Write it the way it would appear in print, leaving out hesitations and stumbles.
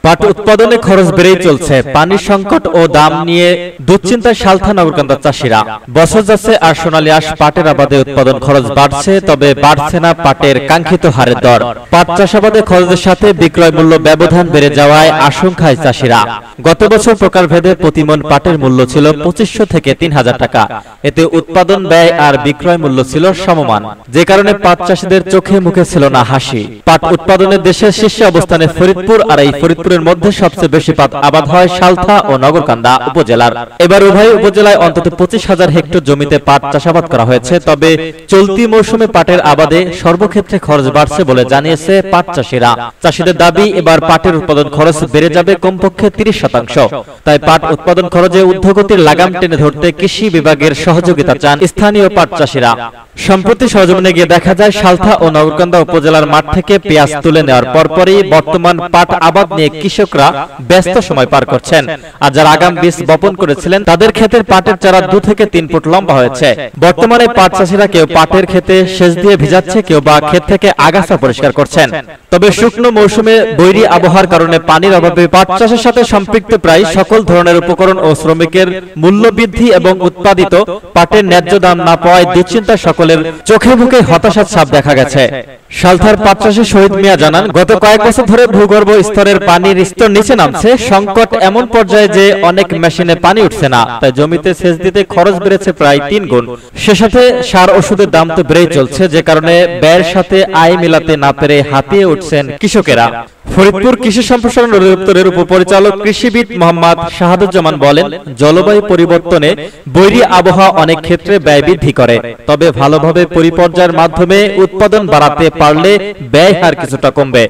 পাট উৎপাদনে খরচ বেড়েই চলছে। পানির সংকট ও দাম নিয়ে দুশ্চিন্তায় সালথা নগরকান্দা চাষিরা। বছর যাচ্ছে আর সোনালী আঁশ পাটের আবাদে উৎপাদন খরচ বাড়ছে, তবে বাড়ছে না পাটের কাঙ্ক্ষিত হারের দর। পাট চাষাবাদে খরচের সাথে বিক্রয় মূল্য ব্যবধান বেড়ে যাওয়ায় আশঙ্কায় চাষিরা। গত বছর প্রকারভেদে প্রতিমন পাটের মূল্য ছিল 2500 থেকে 3000 টাকা। এতে উৎপাদন ব্যয় আর বিক্রয় মূল্য ছিল সমমান, যে কারণে পাট চাষিদের চোখে মুখে ছিল না হাসি। পাট উৎপাদনের দেশের শীর্ষে অবস্থানে ফরিদপুর, আর এই ফরিদপুরের মধ্যে সবচেয়ে বেশি পাট আবাদ হয় সালথা ও নগরকান্দা উপজেলার। এবার উভয় উপজেলায় অন্তত 25,000 হেক্টর জমিতে পাট চাষাবাদ করা হয়েছে। তবে চলতি মৌসুমে পাটের আবাদে সর্বক্ষেত্রে খরচ বাড়ছে বলে জানিয়েছে পাট চাষিরা। চাষিদের দাবি, এবার পাটের উৎপাদন খরচ বেড়ে যাবে কমপক্ষে 30%। তাই পাট উৎপাদন খরচে ঊর্ধ্বগতির লাগাম টেনে ধরতে কৃষি বিভাগের সহযোগিতা চান স্থানীয় পাট চাষিরা। সম্প্রতি সরজমিনে গিয়ে দেখা যায়, সালথা ও নগরকান্দা উপজেলার মাঠ থেকে পেঁয়াজ তুলে নেওয়ার পরপরই বর্তমান পাট আবাদ নিয়ে কৃষকরা ব্যস্ত সময় পার করছেন। আর যারা আগাম বীজ বপন করেছিলেন তাদের ক্ষেতের পাটের চারা 2 থেকে 3 ফুট লম্বা হয়েছে। বর্তমানে পাট চাষিরা কেউ পাটের ক্ষেতে সেচ দিয়ে ভিজাচ্ছে, কেউ বা ক্ষেত থেকে আগাছা পরিষ্কার করছেন। তবে শুকনো মৌসুমে বৈরী আবহাওয়ার কারণে পানির অভাবে পাট চাষের সাথে সম্পৃক্ত প্রায় সকল ধরনের উপকরণ ও শ্রমিকের মূল্য বৃদ্ধি এবং উৎপাদিত পাটের ন্যায্য দাম না পাওয়ায় দুশ্চিন্তা সকলের চোখে মুখে হতাশার ছাপ দেখা গেছে। সালথার পাট চাষী শহীদ মিয়া জানান, গত কয়েক বছর ধরে ভূগর্ভ স্তরের পানির স্তর নিচে নামছে। সংকট এমন পর্যায়ে যে অনেক মেশিনে পানি উঠছে না, তাই জমিতে সেচ দিতে খরচ বেড়েছে প্রায় 3 গুণ। সে সাথে সার ওষুধের দাম তো বেড়েই চলছে, যে কারণে ব্যয়ের সাথে আয় মেলাতে না পেরে হাঁপিয়ে উঠছেন কৃষকেরা। ফরিদপুর কৃষি সম্প্রসারণ অধিদপ্তরের উপপরিচালক কৃষিবিদ মোহাম্মদ শাহাদুজ্জামান বলেন, জলবায়ু পরিবর্তনে বৈরী আবহাওয়া অনেক ক্ষেত্রে ব্যয় বৃদ্ধি করে। তবে ভালোভাবে পরিচর্যার মাধ্যমে উৎপাদন বাড়াতে পারলে ব্যয় হার কিছুটা কমবে।